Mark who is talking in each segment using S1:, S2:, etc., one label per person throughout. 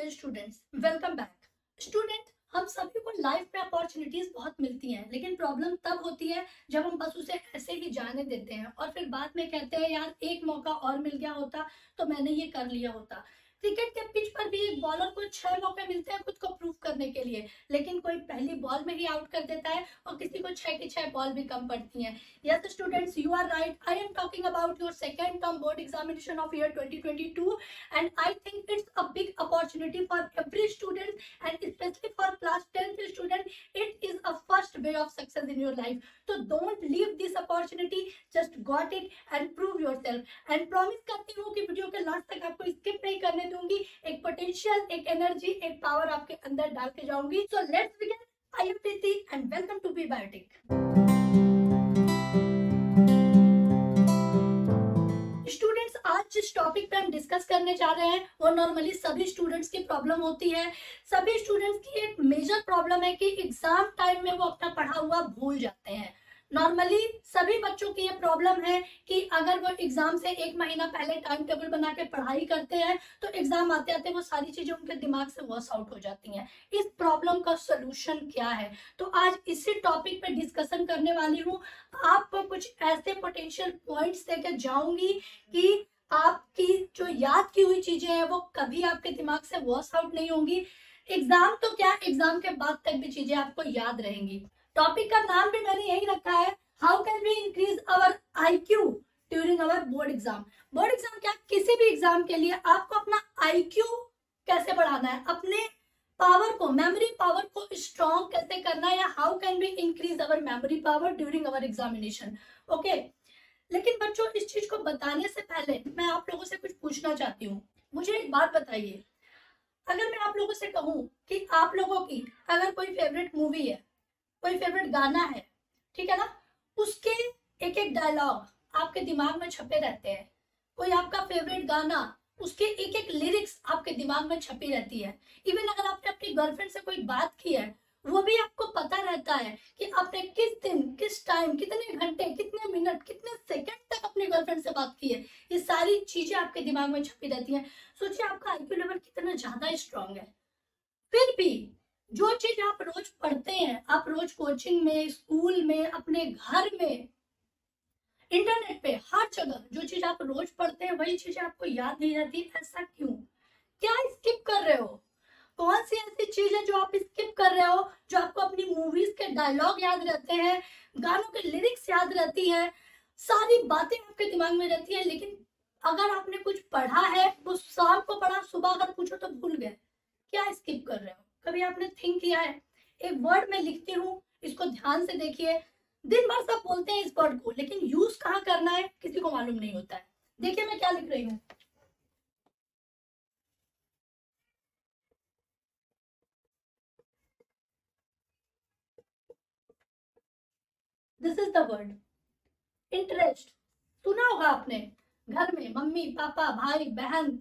S1: Dear students, welcome back. Student, हम सभी को लाइफ में अपॉर्चुनिटीज बहुत मिलती हैं, लेकिन प्रॉब्लम तब होती है जब हम बस उसे ऐसे ही जाने देते हैं और फिर बाद में कहते हैं यार एक मौका और मिल गया होता तो मैंने ये कर लिया होता। क्रिकेट के पिच पर भी एक बॉलर को 6 मौके मिलते हैं खुद को प्रूव करने के लिए, लेकिन कोई पहली बॉल में ही आउट कर देता है और किसी को 6 की 6 बॉल भी कम पड़ती हैं। Yes students, you are right. I am talking about your second term board examination of year 2022 and I think it's a big opportunity for every student and especially for class 10th student. It is a first way of success in your life, so don't leave this opportunity, just got it and prove yourself and promise करती हूँ कि video के last तक आपको skip नहीं करने दूंगी। एक पोटेंशियल, एक एनर्जी, एक पावर आपके अंदर डाल के जाऊंगी। So let's begin. I am Preeti and welcome to Biotic. Students, आज जिस टॉपिक पे हम डिस्कस करने जा रहे हैं वो नॉर्मली सभी स्टूडेंट्स की प्रॉब्लम होती है। सभी स्टूडेंट्स की एक मेजर प्रॉब्लम है कि एग्जाम टाइम में वो अपना पढ़ा हुआ भूल जाते हैं। नॉर्मली सभी बच्चों की ये प्रॉब्लम है कि अगर वो एग्जाम से एक महीना पहले टाइम टेबल बना के पढ़ाई करते हैं तो एग्जाम आते आते वो सारी चीजें उनके दिमाग से वॉश आउट हो जाती हैं। इस प्रॉब्लम का सोल्यूशन क्या है, तो आज इसी टॉपिक पे डिस्कशन करने वाली हूँ। आपको कुछ ऐसे पोटेंशियल पॉइंट्स देकर जाऊंगी कि आपकी जो याद की हुई चीजें हैं वो कभी आपके दिमाग से वॉश आउट नहीं होंगी। एग्जाम तो क्या, एग्जाम के बाद तक भी चीजें आपको याद रहेंगी। टॉपिक का नाम भी मैंने यही रखा है, how can we increase our IQ during our board exam. Board exam क्या, किसी भी एग्जाम के लिए आपको अपना IQ कैसे बढ़ाना है, अपने पावर को, मेमोरी पावर को स्ट्रॉन्ग कैसे करना है, या how can we increase our memory power during our examination. Okay, लेकिन बच्चों इस चीज को बताने से पहले मैं आप लोगों से कुछ पूछना चाहती हूँ। मुझे एक बात बताइए, अगर मैं आप लोगों से कहूँ कि आप लोगों की अगर कोई फेवरेट मूवी है, कोई फेवरेट गाना है, ठीक है ना, उसके एक एक डायलॉग आपके दिमाग में छपे रहते हैं। कोई आपका फेवरेट गाना, उसके एक एक लिरिक्स आपके दिमाग में छपी रहती है। इवन अगर आपने अपनी गर्लफ्रेंड से कोई बात की है वो भी आपको पता रहता है कि आपने किस दिन, किस टाइम, कितने घंटे, कितने मिनट, कितने सेकंड तक अपनी गर्लफ्रेंड से बात की है। ये सारी चीजें आपके दिमाग में छपी रहती हैं। सोचिए आपका IQ लेवल कितना ज्यादा स्ट्रांग है। फिर भी जो चीज आप रोज पढ़ते हैं, आप रोज कोचिंग में, स्कूल में, अपने घर में, इंटरनेट पे, हर जगह जो चीज आप रोज पढ़ते हैं वही चीजें आपको याद नहीं रहती। ऐसा क्यों? क्या स्किप कर रहे हो? कौन सी ऐसी चीज है जो आप स्किप कर रहे हो, जो आपको अपनी मूवीज के डायलॉग याद रहते हैं, गानों के लिरिक्स याद रहती है, सारी बातें आपके दिमाग में रहती है, लेकिन अगर आपने कुछ पढ़ा है वो शाम को पढ़ा, सुबह अगर पूछो तो भूल गए। क्या स्किप कर रहे हो? कभी आपने थिंक किया है? एक वर्ड में लिखती हूँ, इसको ध्यान से देखिए। दिन भर सब बोलते हैं इस वर्ड को, लेकिन यूज कहाँ करना है किसी को मालूम नहीं होता है। देखिए मैं क्या लिख रही हूँ। This is the word interest. सुना होगा आपने, घर में मम्मी पापा, भाई बहन,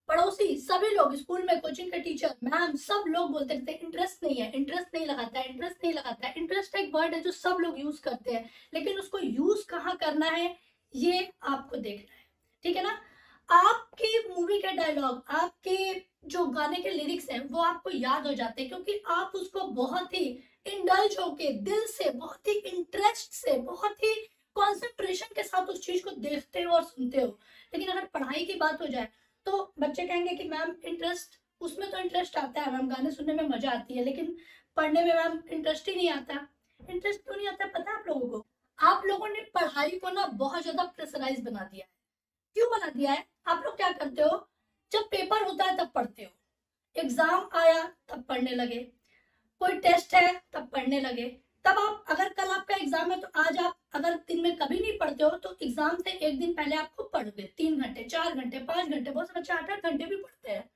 S1: पड़ोसी, सभी लोग, स्कूल में कोचिंग के टीचर, मैम, सब लोग बोलते रहते हैं इंटरेस्ट नहीं है, इंटरेस्ट नहीं लगाता है, इंटरेस्ट नहीं लगाता है। इंटरेस्ट एक वर्ड है जो सब लोग यूज करते हैं, लेकिन उसको यूज कहाँ करना है ये आपको देखना है, ठीक है ना। आपकी मूवी के डायलॉग, आपके जो गाने के लिरिक्स हैं वो आपको याद हो जाते हैं क्योंकि आप उसको बहुत ही इंडल्ज होके, दिल से, बहुत ही इंटरेस्ट से, बहुत ही कॉन्सेंट्रेशन के साथ उस चीज को देखते हो और सुनते हो। लेकिन अगर पढ़ाई की बात हो जाए तो बच्चे कहेंगे कि मैम इंटरेस्ट, उसमें तो इंटरेस्ट आता है मैम, गाने सुनने में मजा आती है, लेकिन पढ़ने में मैम इंटरेस्ट ही नहीं आता। इंटरेस्ट क्यों नहीं आता पता है आप लोगों को? आप लोगों ने पढ़ाई को ना बहुत ज्यादा प्रेशराइज बना दिया है। क्यों बना दिया है? आप लोग क्या करते हो, जब पेपर होता है तब पढ़ते हो, एग्जाम आया तब पढ़ने लगे, कोई टेस्ट है तब पढ़ने लगे। तब आप, अगर कल आपका एग्जाम है तो आज आप अगर दिन में कभी नहीं पढ़ते हो तो एग्जाम से एक दिन पहले आप खूब पढ़ोगे, 3 घंटे, 4 घंटे, 5 घंटे, बहुत से बच्चे 8-8 घंटे भी पढ़ते हैं,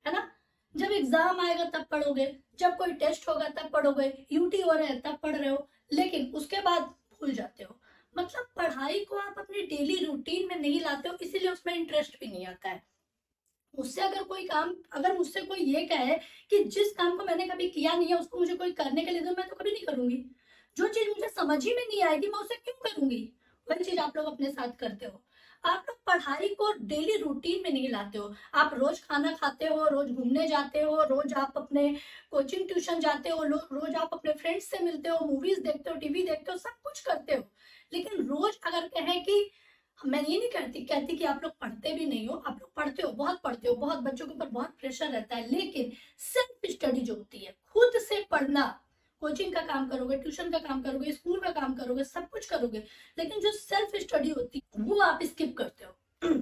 S1: है ना। जब एग्जाम आएगा तब पढ़ोगे, जब कोई टेस्ट होगा तब पढ़ोगे, यूटी हो रहा है तब पढ़ रहे हो, लेकिन उसके बाद भूल जाते हो। मतलब पढ़ाई को आप अपनी डेली रूटीन में नहीं लाते हो, इसीलिए उसमें इंटरेस्ट भी नहीं आता है। मुझसे अगर कोई काम, अगर मुझसे कोई ये कहे कि जिस काम को मैंने कभी किया नहीं है उसको मुझे कोई करने के लिए दो, मैं तो कभी नहीं करूंगी। जो चीज मुझे समझ ही में नहीं आएगी मैं उसे क्यों करूंगी? वही चीज आप लोग अपने साथ करते हो। आप लोग पढ़ाई को डेली रूटीन में नहीं लाते हो। आप रोज खाना खाते हो, रोज घूमने जाते हो, रोज आप अपने कोचिंग ट्यूशन जाते हो, रोज आप अपने फ्रेंड्स से मिलते हो, मूवीज देखते हो, टीवी देखते हो, सब कुछ करते हो। लेकिन रोज अगर कहें कि मैं ये नहीं कहती कि आप लोग पढ़ते भी नहीं हो, आप लोग पढ़ते हो, बहुत पढ़ते हो, बहुत बच्चों के ऊपर बहुत प्रेशर रहता है, लेकिन सेल्फ स्टडी जो होती है, खुद से पढ़ना, कोचिंग का काम करोगे, ट्यूशन का काम करोगे, स्कूल का काम करोगे, सब कुछ करोगे, लेकिन जो सेल्फ स्टडी होती है वो आप स्किप करते हो।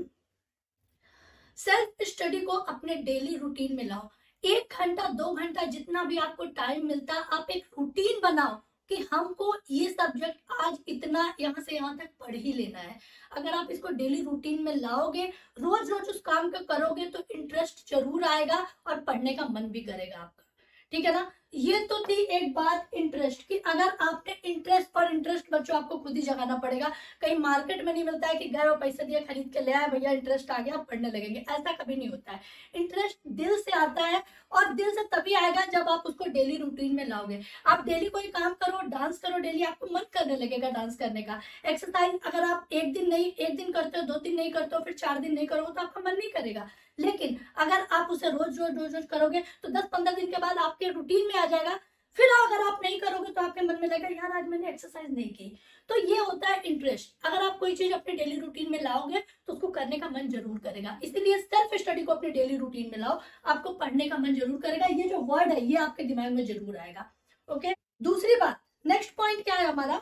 S1: सेल्फ स्टडी को अपने डेली रूटीन में लाओ। 1 घंटा 2 घंटा जितना भी आपको टाइम मिलता है, आप एक रूटीन बनाओ कि हमको ये सब्जेक्ट आज इतना यहाँ से यहाँ तक पढ़ ही लेना है। अगर आप इसको डेली रूटीन में लाओगे, रोज रोज उस काम को करोगे, तो इंटरेस्ट जरूर आएगा और पढ़ने का मन भी करेगा आपका। ठीक है ना। ये तो थी एक बात इंटरेस्ट की। अगर आपने इंटरेस्ट और इंटरेस्ट बच्चों आपको खुद ही जगाना पड़ेगा। कहीं मार्केट में नहीं मिलता है कि गए वो पैसे दिए खरीद के ले आए, भैया इंटरेस्ट आ गया पढ़ने लगेंगे, ऐसा कभी नहीं होता है। इंटरेस्ट दिल से आता है, और दिल से तभी आएगा जब आप उसको डेली रूटीन में लाओगे। आप डेली कोई काम करो, डांस करो डेली, आपको मन करने लगेगा डांस करने का। एक्सरसाइज अगर आप एक दिन करते हो, 2 दिन नहीं करते हो, फिर 4 दिन नहीं करोगे, तो आपका मन नहीं करेगा। लेकिन अगर आप उसे रोज रोज रोज रोज करोगे, तो 10-15 दिन के बाद आपके रूटीन में आ जाएगा। फिर अगर आप नहीं करोगे, तो आपके मन में लगेगा यार आज मैंने एक्सरसाइज नहीं की। तो ये होता है इंटरेस्ट। अगर आप कोई चीज अपने डेली रूटीन में लाओगे, तो उसको करने का मन जरूर करेगा। इसीलिए सेल्फ स्टडी को अपने डेली रूटीन में लाओ, आपको पढ़ने का मन जरूर करेगा। ये जो वर्ड है, ये आपके दिमाग में जरूर आएगा। ओके। दूसरी बात, नेक्स्ट पॉइंट क्या है हमारा,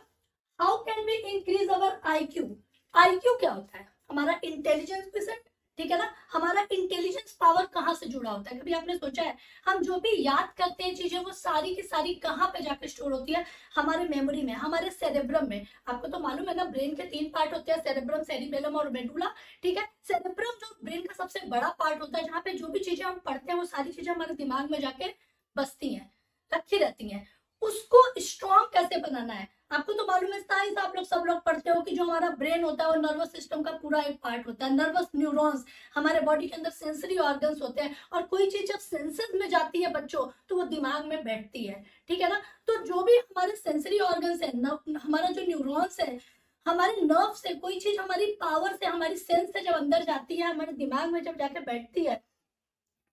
S1: how can we increase our IQ। IQ क्या होता है, हमारा इंटेलिजेंस क्वोशिएंट। ठीक है ना। हमारा इंटेलिजेंस पावर कहाँ से जुड़ा होता है, कभी आपने सोचा है? हम जो भी याद करते हैं चीजें, वो सारी की सारी कहाँ पे जाकर स्टोर होती है? हमारे मेमोरी में, हमारे सेरेब्रम में। आपको तो मालूम है ना, ब्रेन के 3 पार्ट होते हैं, सेरेब्रम, सेरिबेलम और मेडुला। ठीक है। सेरेब्रम जो ब्रेन का सबसे बड़ा पार्ट होता है, जहाँ पे जो भी चीजें हम पढ़ते हैं, वो सारी चीजें हमारे दिमाग में जाके बसती हैं, रखी रहती हैं। उसको स्ट्रॉन्ग कैसे बनाना है? आपको तो मालूम है, साइंस आप लोग सब लोग पढ़ते हो कि जो हमारा ब्रेन होता है वो नर्वस सिस्टम का पूरा एक पार्ट होता है। नर्वस न्यूरॉन्स, हमारे बॉडी के अंदर सेंसरी ऑर्गन्स होते हैं, और कोई चीज जब सेंसेस में जाती है बच्चों, तो वो दिमाग में बैठती है। ठीक है ना। तो जो भी हमारे सेंसरी ऑर्गन्स है, हमारा जो न्यूरॉन्स है, हमारे नर्व से कोई चीज हमारी पावर से, हमारी सेंस से जब अंदर जाती है, हमारे दिमाग में जब जाके बैठती है,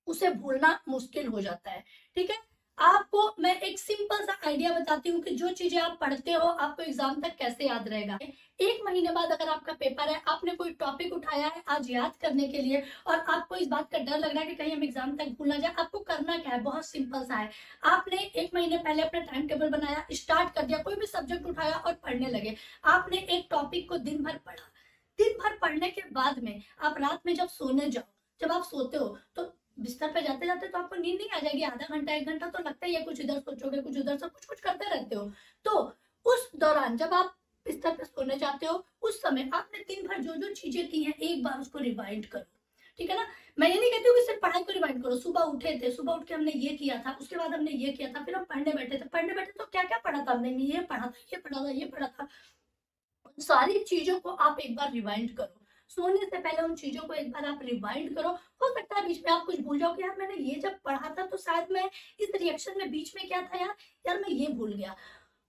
S1: उसे भूलना मुश्किल हो जाता है। ठीक है। आपको मैं एक सिंपल सा आइडिया बताती हूँ कि जो चीजें आप पढ़ते हो, आपको एग्जाम तक कैसे याद रहेगा। 1 महीने बाद अगर आपका पेपर है, आपने कोई टॉपिक उठाया है आज याद करने के लिए, और आपको इस बात का डर लग रहा है कि कहीं हम एग्जाम तक भूल ना जाए, आपको करना क्या है? बहुत सिंपल सा है। आपने 1 महीने पहले अपना टाइम टेबल बनाया, स्टार्ट कर दिया, कोई भी सब्जेक्ट उठाया और पढ़ने लगे। आपने एक टॉपिक को दिन भर पढ़ा। दिन भर पढ़ने के बाद में आप रात में जब सोने जाओ, जब आप सोते हो, तो बिस्तर पे जाते जाते तो आपको नींद नहीं आ जाएगी? आधा घंटा 1 घंटा तो लगता ही है, कुछ इधर सोचोगे, कुछ उधर, सब कुछ कुछ करते रहते हो। तो उस दौरान जब आप बिस्तर पे सोने जाते हो, उस समय आपने दिन भर जो जो चीजें की हैं, एक बार उसको रिवाइंड करो। ठीक है ना। मैं ये नहीं कहती हूँ कि सिर्फ पढ़ाई को रिवाइंड करो। सुबह उठे थे, सुबह उठ के हमने ये किया था, उसके बाद हमने ये किया था, फिर हम पढ़ने बैठे थे, पढ़ने बैठे तो क्या क्या पढ़ा था हमने? ये पढ़ा था, ये पढ़ा था, ये पढ़ा था। सारी चीजों को आप एक बार रिवाइंड करो। सोने से पहले उन चीजों को एक बार आप रिवाइंड करो। हो सकता है बीच में आप कुछ भूल जाओ कि यार मैंने ये जब पढ़ा था, तो शायद मैं इस रिएक्शन में बीच में क्या था, यार मैं ये भूल गया।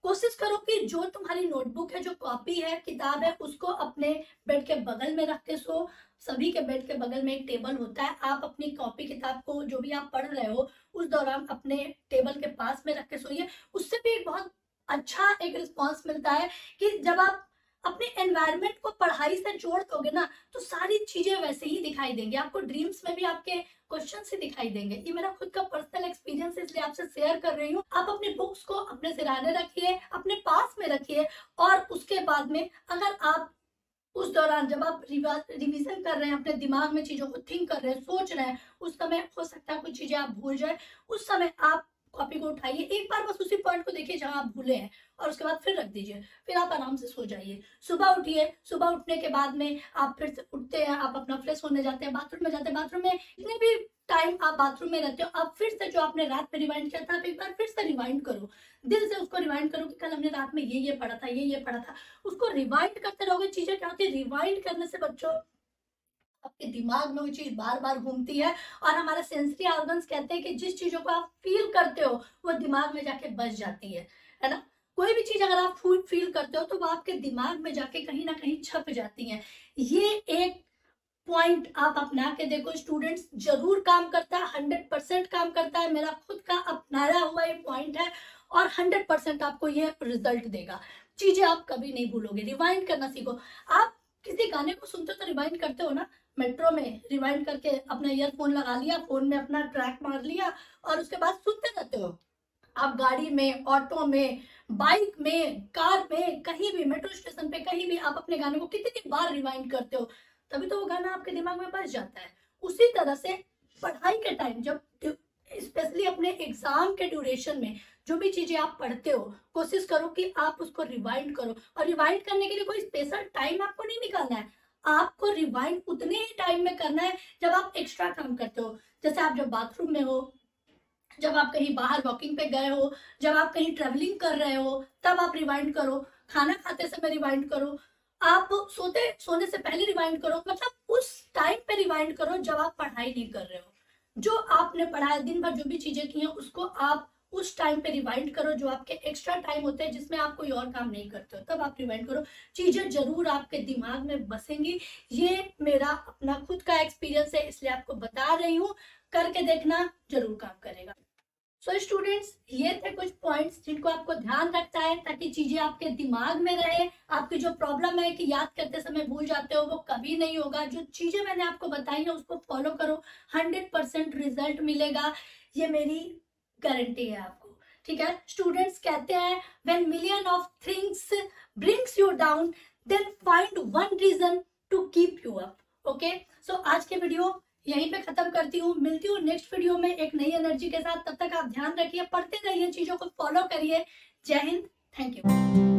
S1: कोशिश करो कि जो तुम्हारी नोटबुक है, जो कॉपी है, किताब है, उसको अपने बेड के बगल में रख के सो। सभी के बेड के बगल में एक टेबल होता है। आप अपनी कॉपी किताब को, जो भी आप पढ़ रहे हो, उस दौरान अपने टेबल के पास में रख के सोइए। उससे भी एक बहुत अच्छा एक रिस्पॉन्स मिलता है कि जब आप अपने एनवायरनमेंट को पढ़ाई से जोड़ दोगे ना, तो सारी चीजें वैसे ही दिखाई देंगी। आपको ड्रीम्स में भी आपके क्वेश्चन से दिखाई देंगे। ये मेरा खुद का पर्सनल एक्सपीरियंस है, इसलिए आपसे शेयर कर रही हूँ। आप अपनी बुक्स को अपने सिरहाने रखिए, अपने पास में रखिए, और उसके बाद में अगर आप उस दौरान जब आप रिवीजन कर रहे हैं, अपने दिमाग में चीजों को थिंक कर रहे हैं, सोच रहे हैं, उस समय हो सकता है कुछ चीजें आप भूल जाए। उस समय आप कॉपी को उठाइए, एक बार बस उसी पॉइंट को देखिए जहां आप भूले हैं, और उसके बाद फिर रख दीजिए, फिर आप आराम से सो जाइए। सुबह उठिए, सुबह उठने के बाद में आप फिर से उठते हैं, आप अपना फ्रेश होने जाते हैं, बाथरूम में जाते हैं। बाथरूम में जितने भी टाइम आप बाथरूम में रहते हो, आप फिर से जो आपने रात में रिवाइंड किया था, आप एक बार फिर से रिवाइंड करो। दिल से उसको रिवाइंड करो कि कल हमने रात में ये पढ़ा था, ये पढ़ा था। उसको रिवाइंड करते रहोगे। चीजें क्या होती है, रिवाइंड करने से बच्चों आपके दिमाग में वो चीज बार बार घूमती है, और हमारे सेंसरी ऑर्गन्स कहते हैं कि जिस चीजों को आप फील करते हो, वो दिमाग में जाके बस जाती है ना। कोई भी चीज अगर आप फील करते हो तो वो आपके दिमाग में जाके कहीं ना कहीं छप जाती है। ये एक पॉइंट आप अपना के देखो स्टूडेंट्स, जरूर काम करता है, 100% काम करता है, मेरा खुद का अपनाया हुआ ये पॉइंट है और 100% आपको ये रिजल्ट देगा। चीजें आप कभी नहीं भूलोगे। रिवाइंड करना सीखो। आप किसी गाने को सुनते हो तो रिवाइंड करते हो ना, मेट्रो में रिवाइंड करके अपना ईयरफोन लगा लिया, फोन में अपना ट्रैक मार लिया और उसके बाद सुनते रहते हो। आप गाड़ी में, ऑटो में, बाइक में, कार में, कहीं भी, मेट्रो स्टेशन पे, कहीं भी आप अपने गाने को कितनी बार रिवाइंड करते हो, तभी तो वो गाना आपके दिमाग में बस जाता है। उसी तरह से पढ़ाई के टाइम, जब स्पेशली अपने एग्जाम के ड्यूरेशन में जो भी चीजें आप पढ़ते हो, कोशिश करो कि आप उसको रिवाइंड करो। और रिवाइंड करने के लिए कोई स्पेशल टाइम आपको नहीं निकालना है, आपको रिवाइंड उतने ही टाइम में करना है जब आप एक्स्ट्रा काम करते हो। जैसे आप जब बाथरूम में हो, जब आप कहीं बाहर वॉकिंग पे गए हो, जब आप कहीं ट्रेवलिंग कर रहे हो, तब आप रिवाइंड करो। खाना खाते समय रिवाइंड करो, आप सोने से पहले रिवाइंड करो। मतलब उस टाइम पे रिवाइंड करो जब आप पढ़ाई नहीं कर रहे हो। जो आपने पढ़ाया दिन भर, जो भी चीजें की हैं, उसको आप उस टाइम पे रिवाइंड करो। जो आपके एक्स्ट्रा टाइम होते हैं जिसमें आप कोई और काम नहीं करते हो, तब आप रिवाइंड करो। चीजें जरूर आपके दिमाग में बसेंगी। ये मेरा अपना खुद का एक्सपीरियंस है, इसलिए आपको बता रही हूँ, करके देखना, जरूर काम करेगा। सो स्टूडेंट्स, ये थे कुछ पॉइंट्स जिनको आपको ध्यान रखना है ताकि चीजें आपके दिमाग में रहे। आपकी जो प्रॉब्लम है कि याद करते समय भूल जाते हो, वो कभी नहीं होगा। जो चीजें मैंने आपको बताई है उसको फॉलो करो, 100% रिजल्ट मिलेगा, ये मेरी गारंटी है आपको। ठीक है, स्टूडेंट्स कहते हैं when million of things brings you down, then find one reason to keep you up. Okay, so आज के वीडियो यहीं पे खत्म करती हूँ। मिलती हूँ नेक्स्ट वीडियो में एक नई एनर्जी के साथ। तब तक आप ध्यान रखिए, पढ़ते रहिए, चीजों को फॉलो करिए। जय हिंद, थैंक यू।